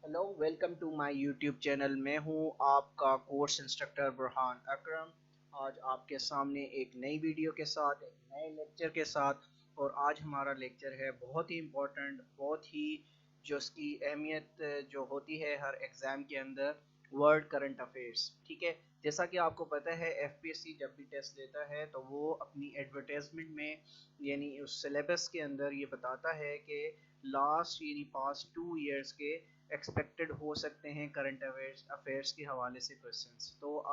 Hello, welcome to my YouTube channel. मैं हूं आपका कोर्स इंस्ट्रक्टर बुरहान अकरम। आज आपके सामने एक नई वीडियो के साथ, एक नए लेक्चर के साथ। और आज हमारा लेक्चर है बहुत ही इम्पोर्टेंट, बहुत ही जो उसकी अहमियत जो होती है हर एग्ज़ाम के अंदर, वर्ल्ड करंट अफेयर्स। ठीक है, जैसा कि आपको पता है एफपीएससी जब भी टेस्ट देता है तो वो अपनी एडवर्टाइजमेंट में यानी उस सिलेबस के अंदर ये बताता है कि लास्ट यानी पास्ट 2 इयर्स के एक्सपेक्टेड हो सकते हैं करंट अफेयर्स के हवाले से क्वेश्चंस। तो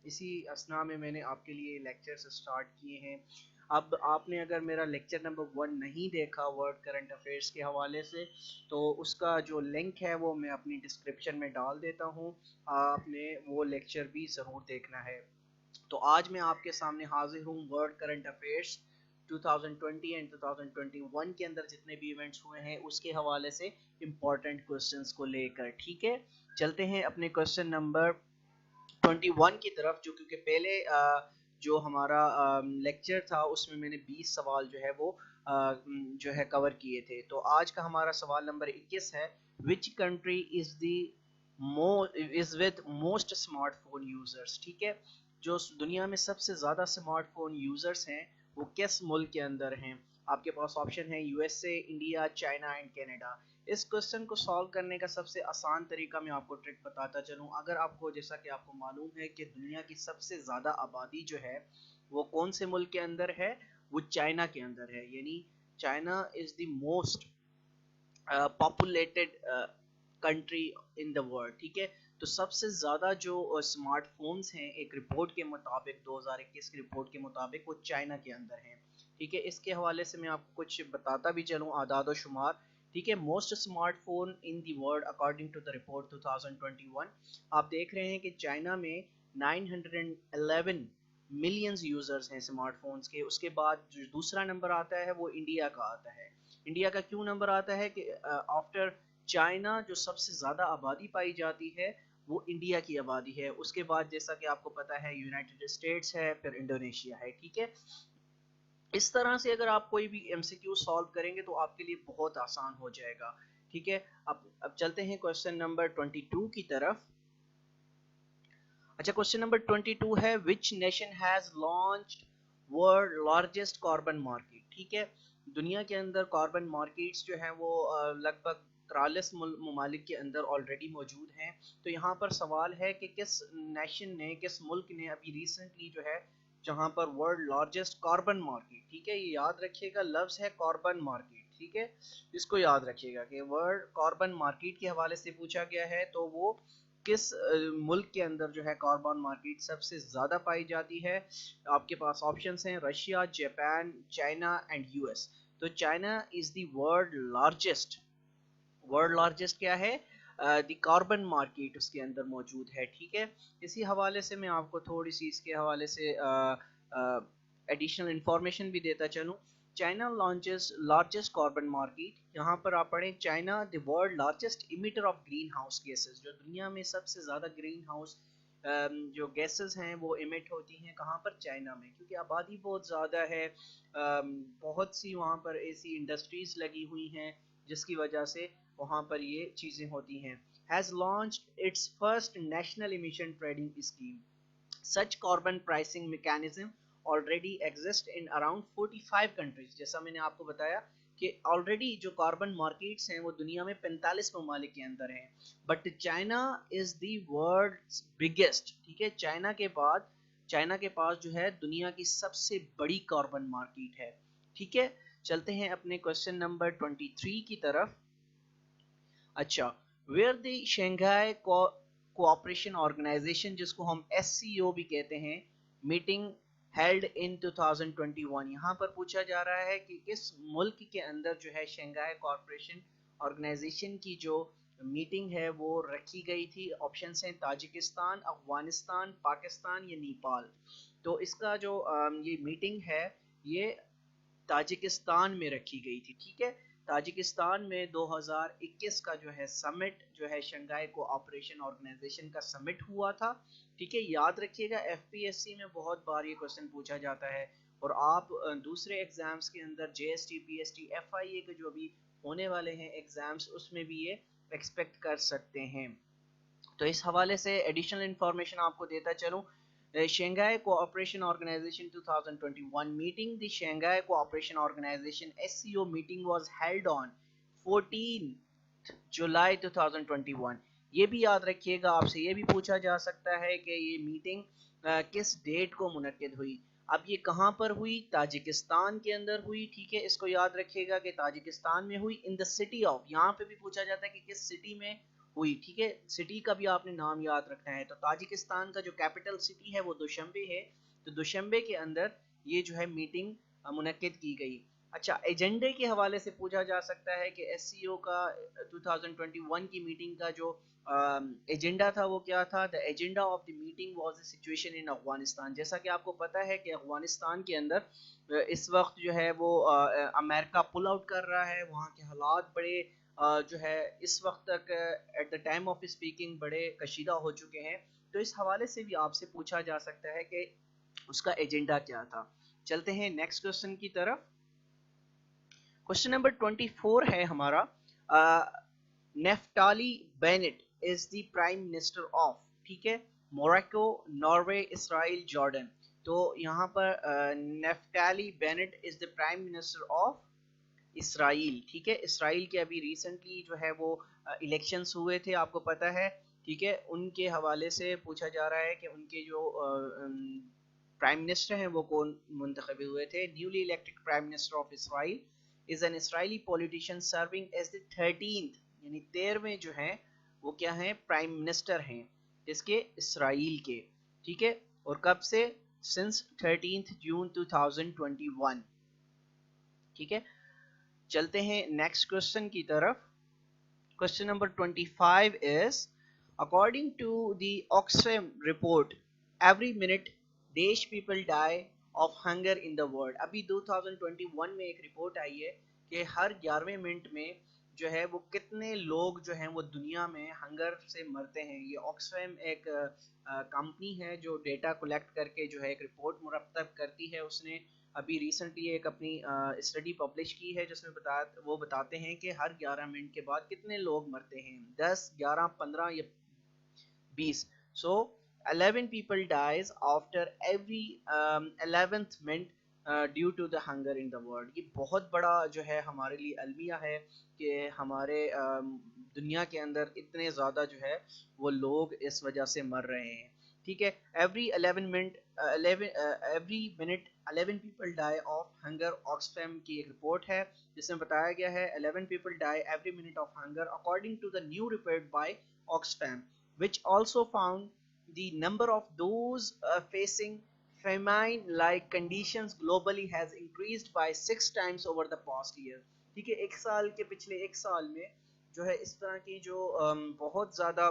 इसी असना में मैंने आपके लिए लेक्चर्स स्टार्ट किए हैं। अब आपने अगर मेरा लेक्चर नंबर 1 नहीं देखा वर्ल्ड करंट अफेयर्स के हवाले से, तो उसका जो लिंक है वो मैं अपनी डिस्क्रिप्शन में डाल देता हूँ। आपने वो लेक्चर भी ज़रूर देखना है। तो आज मैं आपके सामने हाजिर हूँ वर्ल्ड करंट अफेयर्स 2020 एंड 2021 के अंदर जितने भी इवेंट्स हुए हैं उसके हवाले से इम्पोर्टेंट क्वेश्चंस को लेकर। ठीक है, चलते हैं अपने क्वेश्चन नंबर 21 की तरफ। जो क्योंकि पहले जो हमारा लेक्चर था उसमें मैंने 20 सवाल जो है वो जो है कवर किए थे। तो आज का हमारा सवाल नंबर 21 है, which country is with most smartphone users. ठीक है, जो दुनिया में सबसे ज़्यादा स्मार्टफोन यूजर्स हैं वो किस मुल्क के अंदर हैं। आपके पास ऑप्शन है USA, India, China and Canada. इस क्वेश्चन को सॉल्व करने का सबसे आसान तरीका मैं आपको ट्रिक बताता चलूँ। अगर आपको, जैसा कि आपको मालूम है कि दुनिया की सबसे ज़्यादा आबादी जो है वो कौन से मुल्क के अंदर है, वो चाइना के अंदर है। यानी China is the most populated country in the world. ठीक है, तो सबसे ज़्यादा जो स्मार्टफोन्स हैं एक रिपोर्ट के मुताबिक, 2021 की रिपोर्ट के मुताबिक, वो चाइना के अंदर हैं। ठीक है, इसके हवाले से मैं आपको कुछ बताता भी चलूँ आदाद और शुमार। ठीक है, most smartphone in the world according to the report 2021, आप देख रहे हैं कि चाइना में 911 मिलियंस यूजर्स हैं स्मार्टफोन्स के। उसके बाद जो दूसरा नंबर आता है वो इंडिया का आता है। इंडिया का क्यों नंबर आता है कि आफ्टर चाइना जो सबसे ज़्यादा आबादी पाई जाती है वो इंडिया की आबादी है। उसके बाद जैसा कि आपको पता है यूनाइटेड स्टेट्स है, फिर इंडोनेशिया है। ठीक है, इस तरह से अगर आप कोई भी एमसीक्यू सॉल्व करेंगे तो आपके लिए बहुत आसान हो जाएगा। ठीक है, अब चलते हैं क्वेश्चन नंबर 22 की तरफ। अच्छा, क्वेश्चन नंबर 22 है, which nation has launched world largest carbon market. ठीक है, दुनिया के अंदर कार्बन मार्केट्स जो हैं वो लगभग 43 ममालिक के अंदर ऑलरेडी मौजूद हैं। तो यहाँ पर सवाल है कि किस नेशन ने, किस मुल्क ने अभी रिसेंटली जो है जहाँ पर वर्ल्ड लार्जेस्ट कार्बन मार्केट, ठीक है, ये याद रखिएगा लफ्ज़ है कार्बन मार्केट। ठीक है, इसको याद रखिएगा कि वर्ल्ड कार्बन मार्केट के हवाले से पूछा गया है। तो वो किस मुल्क के अंदर जो है कार्बन मार्केट सबसे ज़्यादा पाई जाती है। आपके पास ऑप्शंस हैं Russia, Japan, China and US. तो China is the world largest क्या है, द कार्बन मार्केट उसके अंदर मौजूद है। ठीक है, इसी हवाले से मैं आपको थोड़ी सी इसके हवाले से एडिशनल इंफॉर्मेशन भी देता चलूँ। China launches largest carbon market. यहाँ पर आप पढ़ें, China the world largest emitter of green house gases. जो दुनिया में सबसे ज़्यादा ग्रीन हाउस जो गैसेस हैं वो इमिट होती हैं कहाँ पर, चाइना में, क्योंकि आबादी बहुत ज़्यादा है। बहुत सी वहाँ पर ऐसी इंडस्ट्रीज लगी हुई हैं जिसकी वजह से वहाँ पर ये चीज़ें होती हैं। Has launched it's first national emission trading scheme. Such carbon pricing mechanism already exist in around 45 countries। जैसा मैंने आपको बताया कि ऑलरेडी जो कार्बन मार्केट्स हैं वो दुनिया में 45 ममालिक के अंदर हैं। But China is the world's biggest. ठीक है, चाइना के पास जो है दुनिया की सबसे बड़ी कार्बन मार्केट है। ठीक है, चलते हैं अपने क्वेश्चन नंबर 23 की तरफ। अच्छा, where the Shanghai cooperation organisation, जिसको हम एससीओ भी कहते हैं, मीटिंग हेल्ड इन 2021। यहाँ पर पूछा जा रहा है कि किस मुल्क के अंदर जो है शंघाई कोऑपरेशन ऑर्गेनाइजेशन की जो मीटिंग है वो रखी गई थी। ऑप्शन हैं ताजिकिस्तान, अफगानिस्तान, पाकिस्तान या नेपाल। तो इसका जो ये मीटिंग है ये ताजिकिस्तान में रखी गई थी। ठीक है, ताजिकिस्तान में 2021 का जो है समिट जो है शंघाई कोऑपरेशन ऑर्गेनाइजेशन का समिट हुआ था। ठीक है, याद रखिएगा एफपीएससी में बहुत बार ये क्वेश्चन पूछा जाता है और आप दूसरे एग्जाम्स के अंदर जेएसटी, पीएसटी, एफआईए के जो भी होने वाले हैं एग्जाम्स उसमें भी ये एक्सपेक्ट कर सकते हैं। तो इस हवाले से एडिशनल इंफॉर्मेशन आपको देता चलूँ। Shanghai Cooperation Organization 2021 meeting. The Shanghai Cooperation Organization SCO meeting was held on 14 जुलाई 2021। ये भी याद रखिएगा, आपसे ये भी पूछा जा सकता है कि ये मीटिंग किस डेट को मुनक्किद हुई। अब ये कहाँ पर हुई? ताजिकिस्तान के अंदर हुई। ठीक है, इसको याद रखिएगा कि ताजिकिस्तान में हुई, इन द सिटी ऑफ, यहाँ पे भी पूछा जाता है कि किस सिटी में हुई। ठीक है, सिटी का भी आपने नाम याद रखना है। तो ताजिकिस्तान का जो कैपिटल सिटी है वो दुशंबे है, तो दुशंबे के अंदर ये जो है मीटिंग मुनक्किद की गई। अच्छा, एजेंडे के हवाले से पूछा जा सकता है कि एससीओ का 2021 की मीटिंग का जो एजेंडा था वो क्या था। The agenda of the meeting was the situation in Afghanistan. जैसा कि आपको पता है कि अफगानिस्तान के अंदर इस वक्त जो है वो अमेरिका पुल आउट कर रहा है। वहाँ के हालात बड़े जो है इस वक्त तक at the time of speaking बड़े कशीदा हो चुके हैं। तो इस हवाले से भी आपसे पूछा जा सकता है कि उसका एजेंडा क्या था। चलते हैं नेक्स्ट क्वेश्चन की तरफ। क्वेश्चन नंबर 24 है हमारा, Naftali Bennett is the prime minister of, ठीक है, मोरक्को, नॉर्वे, इसराइल, जॉर्डन। तो यहाँ पर Naftali Bennett is the prime minister of Israel. ठीक है, इसराइल के अभी रिसेंटली जो है वो इलेक्शंस हुए थे, आपको पता है। ठीक है, उनके हवाले से पूछा जा रहा है कि उनके जो प्राइम मिनिस्टर हैं वो कौन मुंतखब हुए थे। Newly elected prime minister of Israel is an Israeli politician serving as the 13th, यानी 13वें जो हैं वो क्या हैं, प्राइम मिनिस्टर हैं इसके, इसराइल के। ठीक है, और कब से? Since 13th June 2021। ठीक है, चलते हैं नेक्स्ट क्वेश्चन की तरफ। Question number 25 is, according to the Oxfam report every minute देश people die of hunger in the world. अभी 2021 में एक रिपोर्ट आई है कि हर 11वें मिनट में जो है वो कितने लोग जो हैं वो दुनिया में हंगर से मरते हैं। ये ऑक्सफैम एक कंपनी है जो डेटा कलेक्ट करके जो है एक रिपोर्ट मुरतब करती है। उसने अभी रिसेंटली एक अपनी स्टडी पब्लिश की है जिसमें वो बताते हैं कि हर 11 मिनट के बाद कितने लोग मरते हैं, 10, 11, 15 या 20। So 11 people dies after every 11th minute due to the hunger in the world. ये बहुत बड़ा जो है हमारे लिए अलमिया है कि हमारे दुनिया के अंदर इतने ज़्यादा जो है वो लोग इस वजह से मर रहे हैं। ठीक है, every 11 minute every minute 11 people die of hunger, Oxfam की एक रिपोर्ट है जिसमें बताया गया है 11 people die every minute of hunger according to the new report by Oxfam, which also found the number of those facing famine-like conditions globally has increased by 6 times over the past year। ठीक है, एक साल के पिछले एक साल में जो है इस तरह की जो बहुत ज़्यादा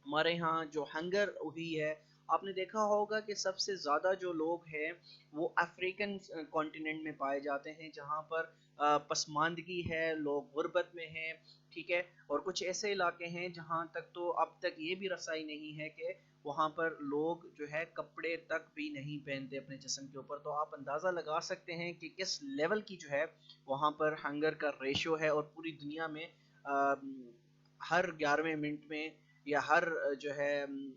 हमारे यहाँ जो हंगर हुई है। आपने देखा होगा कि सबसे ज़्यादा जो लोग हैं वो अफ्रीकन कॉन्टिनेंट में पाए जाते हैं जहाँ पर पसमानदगी है, लोग गुर्बत में हैं। ठीक है, और कुछ ऐसे इलाके हैं जहाँ तक तो अब तक ये भी रसाई नहीं है कि वहाँ पर लोग जो है कपड़े तक भी नहीं पहनते अपने जिस्म के ऊपर। तो आप अंदाज़ा लगा सकते हैं कि किस लेवल की जो है वहाँ पर हंगर का रेशो है। और पूरी दुनिया में हर 11वें मिनट में या हर जो है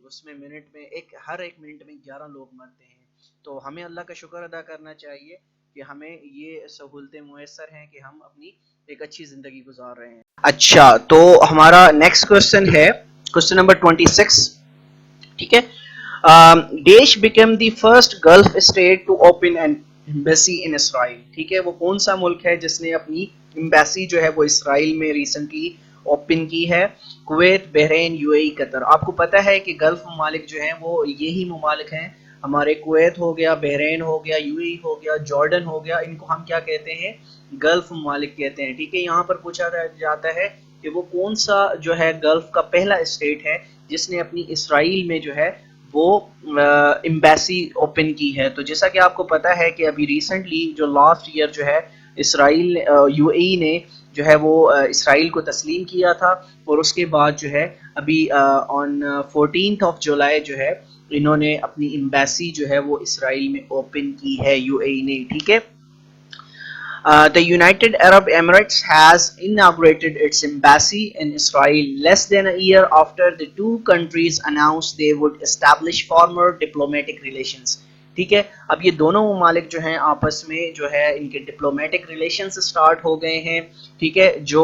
उसमें मिनट में हर एक मिनट में 11 लोग मरते हैं। तो हमें अल्लाह का शुक्र अदा करना चाहिए कि हमें ये सहूलतें मुयस्सर हैं कि हम अपनी एक अच्छी ज़िंदगी गुजार रहे हैं। अच्छा, तो हमारा नेक्स्ट क्वेश्चन है क्वेश्चन नंबर 26। ठीक है, देश become the first Gulf state to open an embassy in Israel. ठीक है, वो कौन सा मुल्क है जिसने अपनी एम्बेसी जो है वो इसराइल में रिसेंटली ओपन की है? Kuwait, Bahrain, UAE, Qatar. आपको पता है कि गल्फ ममालिक जो हैं वो यही ममालिक हैं हमारे, कुवैत हो गया, बहरीन हो गया, यूएई हो गया, जॉर्डन हो गया, इनको हम क्या कहते हैं? गल्फ ममालिक कहते हैं। ठीक है, यहाँ पर पूछा जाता है कि वो कौन सा जो है गल्फ का पहला स्टेट है जिसने अपनी इसराइल में जो है वो एम्बेसी ओपन की है। तो जैसा कि आपको पता है कि अभी रिसेंटली जो लास्ट ईयर जो है इसराइल यूएई ने जो है वो इसराइल को तस्लीम किया था, और उसके बाद जो है अभी ऑन 14th of जुलाई जो है इन्होंने अपनी एम्बेसी जो है वो इसराइल में ओपन की है यूएई ने। ठीक है, The United Arab Emirates has inaugurated its embassy in Israel less than a year after the two countries announced they would establish former diplomatic relations. ठीक है, अब ये दोनों ममालिक जो हैं आपस में जो है इनके डिप्लोमेटिक रिलेशंस स्टार्ट हो गए हैं. ठीक है, जो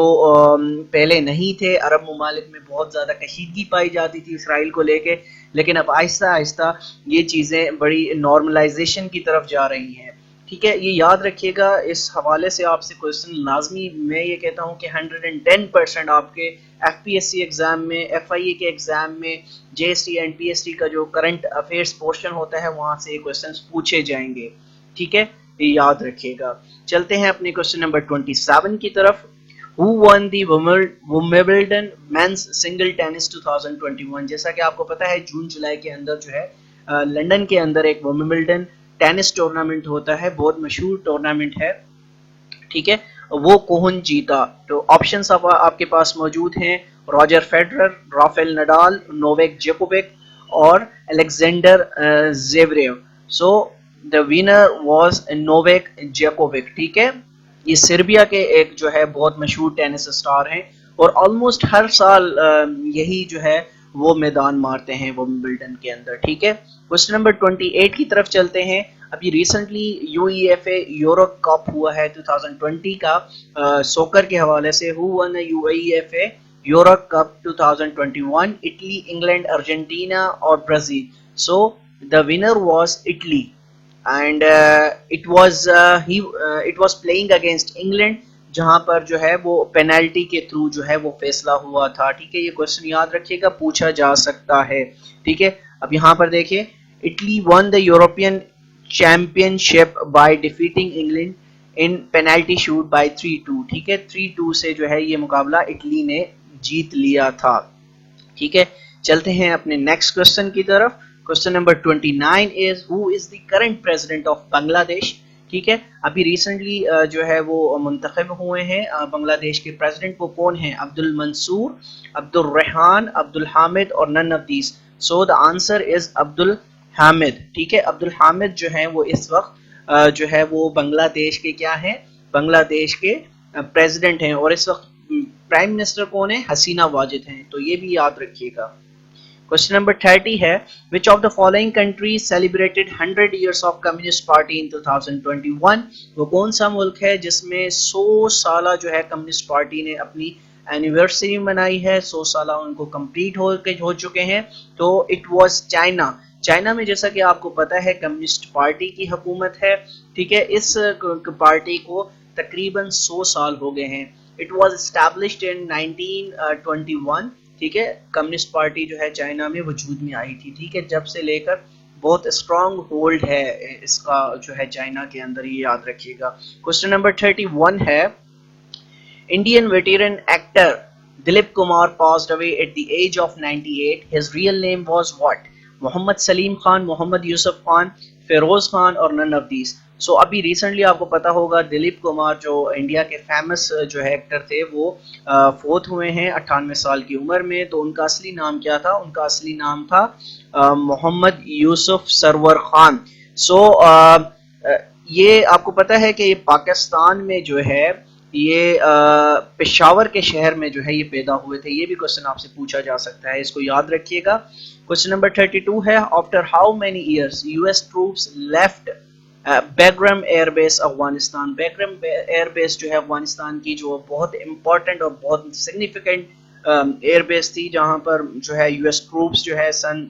पहले नहीं थे. अरब ममालिक में बहुत ज़्यादा कशीदगी पाई जाती थी इसराइल को लेके, लेकिन अब आहिस्ता आहिस्ता ये चीज़ें बड़ी नॉर्मलाइजेशन की तरफ जा रही हैं. ठीक है, ये याद रखिएगा. इस हवाले से आपसे क्वेश्चन लाजमी, मैं ये कहता हूँ कि 110% आपके FPSC एग्ज़ाम में, FIA के एग्ज़ाम में, JST एंड PST का जो करंट अफेयर्स पोर्शन होता है वहाँ से ये क्वेश्चन पूछे जाएंगे. ठीक है, ये याद रखिएगा. चलते हैं अपने क्वेश्चन नंबर 27 की तरफ. Who won the Wimbledon men's single tennis 2021? जैसा कि आपको पता है जून जुलाई के अंदर जो है लंदन के अंदर एक विंबलडन टेनिस टूर्नामेंट होता है, बहुत मशहूर टूर्नामेंट है. ठीक है, वो कौन जीता? तो ऑप्शंस आपके पास मौजूद हैं. Roger Federer, Rafael Nadal, Novak Djokovic और Alexander Zverev. So the winner was Novak Djokovic. ठीक है, ये सर्बिया के एक जो है बहुत मशहूर टेनिस स्टार हैं और ऑलमोस्ट हर साल यही जो है वो मैदान मारते हैं विंबलडन के अंदर. ठीक है, क्वेश्चन नंबर 28 की तरफ चलते हैं. अभी रिसेंटली UEFA यूरो कप हुआ है 2020 का सोकर के हवाले से. Who won the UEFA Euro cup 2021? Italy, England, Argentina और Brazil. So the winner was Italy and it was playing against England, जहां पर जो है वो पेनल्टी के थ्रू जो है वो फैसला हुआ था. ठीक है, ये क्वेश्चन याद रखिएगा, पूछा जा सकता है. ठीक है, अब यहाँ पर देखिए, Italy won the European championship by defeating England in penalty shoot by 3-2. ठीक है, 3-2 से जो है ये मुकाबला इटली ने जीत लिया था. ठीक है, चलते हैं अपने नेक्स्ट क्वेश्चन की तरफ. Question number 29 is who is the current president of Bangladesh? ठीक है, अभी रिसेंटली जो है वो मुंतखब हुए हैं बांग्लादेश के प्रेसिडेंट. वो कौन है? अब्दुल मंसूर, अब्दुल रेहान, अब्दुल हामिद और none of these. So the answer is Abdul Hamid. ठीक है, अब्दुल हामिद जो है वो इस वक्त जो है वो बांग्लादेश के क्या हैं? बांग्लादेश के प्रेसिडेंट हैं. और इस वक्त प्राइम मिनिस्टर कौन है? हसीना वाजिद हैं. तो ये भी याद रखिएगा. क्वेश्चन नंबर 30 है, which of the following countries celebrated 100 years of communist party इन 2021? वो कौन सा मुल्क है जिसमें 100 साल जो है कम्युनिस्ट पार्टी ने अपनी एनिवर्सरी मनाई है? 100 साल उनको कंप्लीट हो चुके हैं. तो इट वाज चाइना. चाइना में जैसा कि आपको पता है कम्युनिस्ट पार्टी की हुकूमत है. ठीक है, इस पार्टी को तकरीबन 100 साल हो गए हैं. It was established in 1921. ठीक है, कम्युनिस्ट पार्टी जो है चाइना में वजूद में आई थी. ठीक है, जब से लेकर बहुत स्ट्रॉन्ग होल्ड है इसका जो है चाइना के अंदर, ये याद रखिएगा. क्वेश्चन नंबर 31 है, Indian veteran actor Dilip Kumar passed away at the age of 98. His real name was what? Mohammad Salim Khan, Mohammad Yusuf Khan, Firoz Khan और नन ऑफ दीस. सो अभी रिसेंटली आपको पता होगा दिलीप कुमार जो इंडिया के फेमस जो है एक्टर थे वो फोत हुए हैं 98 साल की उम्र में. तो उनका असली नाम क्या था? उनका असली नाम था मोहम्मद यूसुफ सरवर खान. सो ये आपको पता है कि ये पाकिस्तान में जो है ये पेशावर के शहर में जो है ये पैदा हुए थे. ये भी क्वेश्चन आपसे पूछा जा सकता है, इसको याद रखिएगा. क्वेश्चन नंबर 32 है, after how many years US troops left Bagram airbase Afghanistan? Bagram airbase जो है अफगानिस्तान की जो बहुत इंपॉर्टेंट और बहुत सिग्निफिकेंट एयरबेस थी, जहां पर जो है US ट्रूप्स जो है सन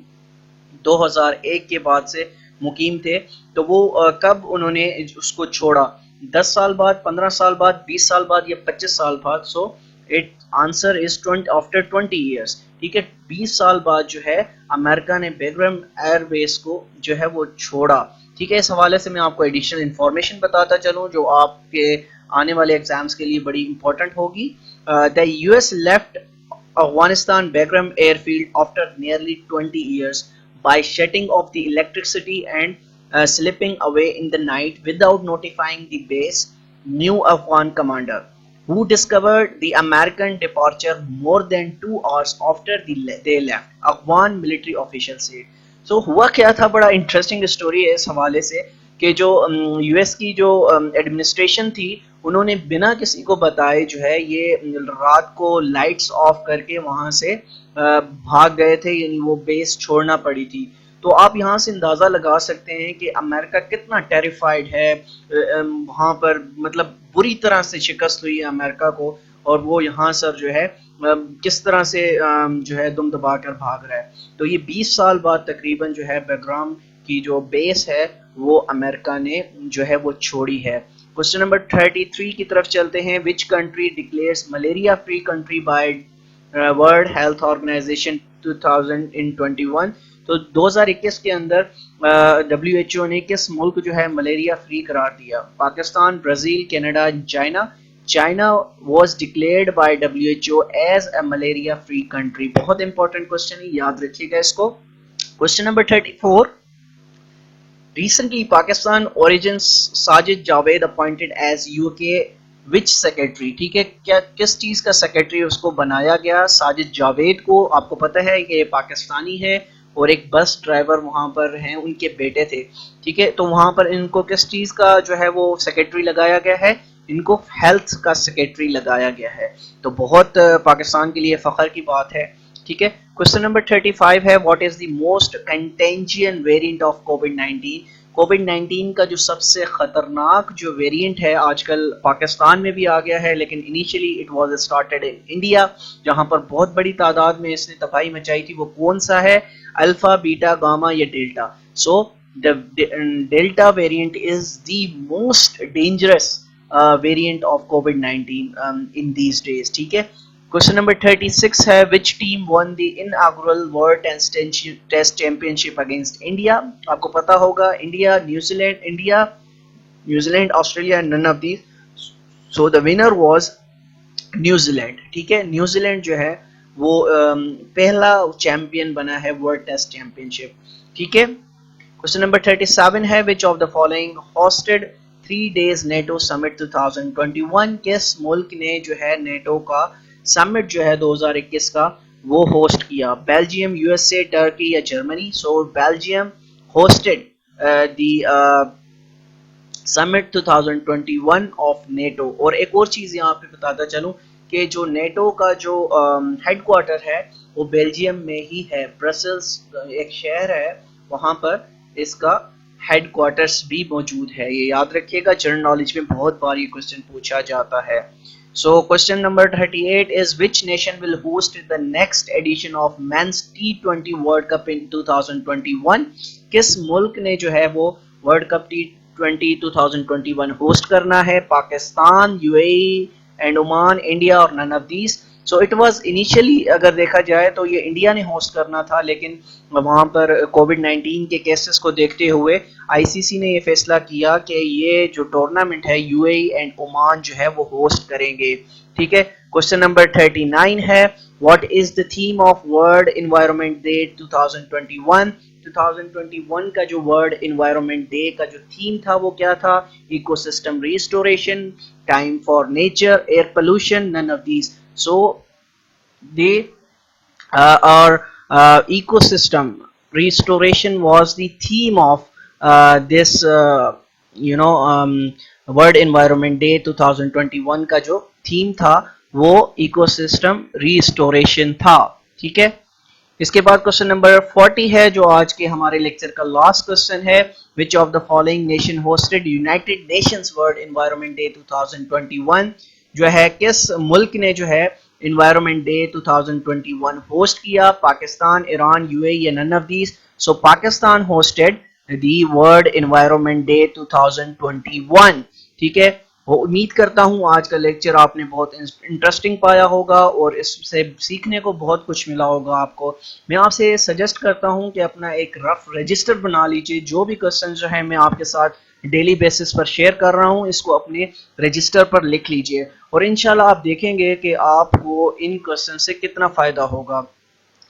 2001 के बाद से मुकीम थे. तो वो कब उन्होंने उसको छोड़ा? 10 साल बाद, 15 साल बाद, 20 साल बाद या 25 साल बाद? So it answer is after 20 years. ठीक है, 20 साल बाद जो है अमेरिका ने बेगरम एयरबेस को जो है वो छोड़ा. ठीक है, इस हवाले से मैं आपको एडिशनल इंफॉर्मेशन बताता चलूँ जो आपके आने वाले एग्जाम्स के लिए बड़ी इंपॉर्टेंट होगी. The US left Afghanistan Bagram airfield after nearly 20 years by shutting off the electricity and slipping away in the night without notifying the base new Afghan commander, who discovered the American departure more than 2 hours after they left, Afghan military official said. So हुआ क्या था? बड़ा interesting story है इस हवाले से कि जो US की जो एडमिनिस्ट्रेशन थी انہوں نے بنا کسی کو بتائے جو ہے یہ رات کو لائٹس آف کر کے وہاں سے بھاگ گئے تھے، یعنی وہ بیس چھوڑنا پڑی تھی. تو آپ یہاں سے اندازہ لگا سکتے ہیں کہ امریکہ کتنا ٹیریفائڈ ہے. وہاں پر مطلب بری طرح سے شکست ہوئی ہے امریکہ کو، اور وہ یہاں سے جو ہے کس طرح سے جو ہے دم دبا کر بھاگ رہا ہے. تو یہ 20 سال بعد تقریباً جو ہے بیگرام کی جو بیس ہے وہ امریکہ نے جو ہے وہ چھوڑی ہے. کوسچن نمبر 33 کی طرف چلتے ہیں. Which country declares malaria free country by World Health Organisation 2021؟ تو 2021 کے اندر WHO نے کس ملک جو ہے ملیریا فری قرار دیا؟ Pakistan, Brazil, Canada, China. China was declared by WHO as a malaria free country. بہت امپورٹنٹ کوسچن ہے، یاد رکھیے گا اس کو. Question number 34. Recently, Pakistan origins Sajid Javed appointed as UK which secretary؟ ٹھیک ہے، کیا کس چیز کا سیکرٹری اس کو بنایا گیا؟ ساجد جاوید کو. آپ کو پتہ ہے کہ یہ پاکستانی ہے اور ایک بس ڈرائیور وہاں پر ہیں، ان کے بیٹے تھے. ٹھیک ہے، تو وہاں پر ان کو کس چیز کا جو ہے وہ سیکرٹری لگایا گیا ہے؟ ان کو ہیلتھ کا سیکرٹری لگایا گیا ہے. تو بہت پاکستان کے لیے فخر کی بات ہے. ٹھیک ہے. کوسچن نمبر 35 ہے. What is the most contagious variant of کووڈ-19؟ کووڈ-19 کا جو سب سے خطرناک جو ویریئنٹ ہے آج کل پاکستان میں بھی آ گیا ہے، لیکن initially it was started in India, جہاں پر بہت بڑی تعداد میں اس نے تباہی مچائی تھی. وہ کون سا ہے؟ الفا، بیٹا، گاما یا delta? So delta variant is the most dangerous variant of کووڈ-19 ان دیز ڈیز. ٹھیک ہے. کوسچن نمبر 36 ہے. Which team won the inaugural world test championship against India? آپ کو پتا ہوگا India, New Zealand, Australia, none of these. So the winner was New Zealand. ٹھیک ہے. نیوزی لینڈ جو ہے وہ پہلا چیمپئن بنا ہے ورلڈ ٹیسٹ چیمپئن شپ. ٹھیک ہے. کوسچن نمبر 37 ہے. Which of the following hosted 3 days NATO summit 2021؟ کس ملک نے جو ہے نیٹو کا سمٹ جو ہے 2021 کا وہ ہوسٹ کیا؟ Belgium, U S A, Turkey یا Germany? So Belgium hosted the summit 2021 of NATO. اور ایک اور چیز یہاں پہ بتاتا چلوں کہ جو نیٹو کا جو ہیڈ کوارٹر ہے وہ بیلجیم میں ہی ہے. برسلز ایک شہر ہے، وہاں پر اس کا ہیڈ کوارٹرز بھی موجود ہے. یہ یاد رکھیے گا، جنرل نالج میں بہت بار یہ کوسچن پوچھا جاتا ہے. So question number 38 is which nation will host the next edition of Men's T20 World Cup in 2021؟ کس ملک نے جو ہے وہ ورلڈ کپ T20 2021 ہوسٹ کرنا ہے؟ Pakistan, U A E and Oman, India اور none of these. So it was initially اگر دیکھا جائے تو یہ انڈیا نے ہوسٹ کرنا تھا، لیکن وہاں پر کووڈ-19 کے کیسز کو دیکھتے ہوئے آئی سی سی نے یہ فیصلہ کیا کہ یہ جو ٹورنامنٹ ہے you A E and Oman جو ہے وہ ہوسٹ کریں گے. ٹھیک ہے. کوسچن نمبر 39 ہے. What is the theme of world environment day 2021؟ 2021 کا جو ورلڈ انوائرمنٹ ڈے کا جو تھیم تھا وہ کیا تھا؟ Ecosystem restoration, time for nature, air pollution, none of these. So they our ecosystem restoration was the theme of this World Environment Day 2021 کا جو تھیم تھا وہ ecosystem restoration تھا. ٹھیک ہے. اس کے بعد کوسچن نمبر 40 ہے جو آج کے ہمارے لیکچر کا لاسٹ کوسچن ہے. which of the following nation hosted United Nations World Environment Day 2021؟ جو ہے کس ملک نے جو ہے انوائرمنٹ ڈے 2021 ہوسٹ کیا؟ پاکستان، ایران، یو اے ای یا نن of these? So Pakistan hosted the world environment day 2021. ٹھیک ہے. امید کرتا ہوں آج کا لیکچر آپ نے بہت انٹرسٹنگ پایا ہوگا اور اس سے سیکھنے کو بہت کچھ ملا ہوگا آپ کو. میں آپ سے سجیسٹ کرتا ہوں کہ اپنا ایک رف رجسٹر بنا لیجئے. جو بھی کوسچن جو ہے میں آپ کے ساتھ ڈیلی بیسس پر شیئر کر رہا ہوں اس کو اپنے رجسٹر پر لکھ لیجئے اور انشاءاللہ آپ دیکھیں گے کہ آپ کو ان کوسچن سے کتنا فائدہ ہوگا.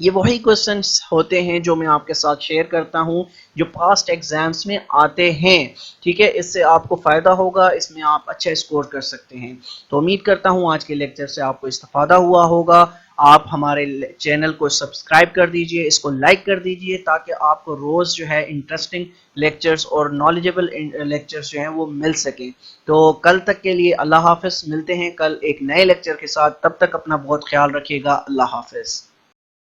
یہ وہی کوسچنس ہوتے ہیں جو میں آپ کے ساتھ شیئر کرتا ہوں جو پاسٹ ایگزامز میں آتے ہیں. ٹھیک ہے. اس سے آپ کو فائدہ ہوگا، اس میں آپ اچھا اسکور کر سکتے ہیں. تو امید کرتا ہوں آج کے لیکچر سے آپ کو استفادہ ہوا ہوگا آپ ہمارے چینل کو سبسکرائب کر دیجئے، اس کو لائک کر دیجئے، تاکہ آپ کو روز جو ہے انٹرسٹنگ لیکچرز اور نالجبل لیکچرز جو ہیں وہ مل سکیں۔ تو کل تک کے لیے اللہ حافظ، ملتے ہیں کل ایک نئے لیکچر کے ساتھ، تب تک اپنا بہت خیال رکھیے گا، اللہ حافظ۔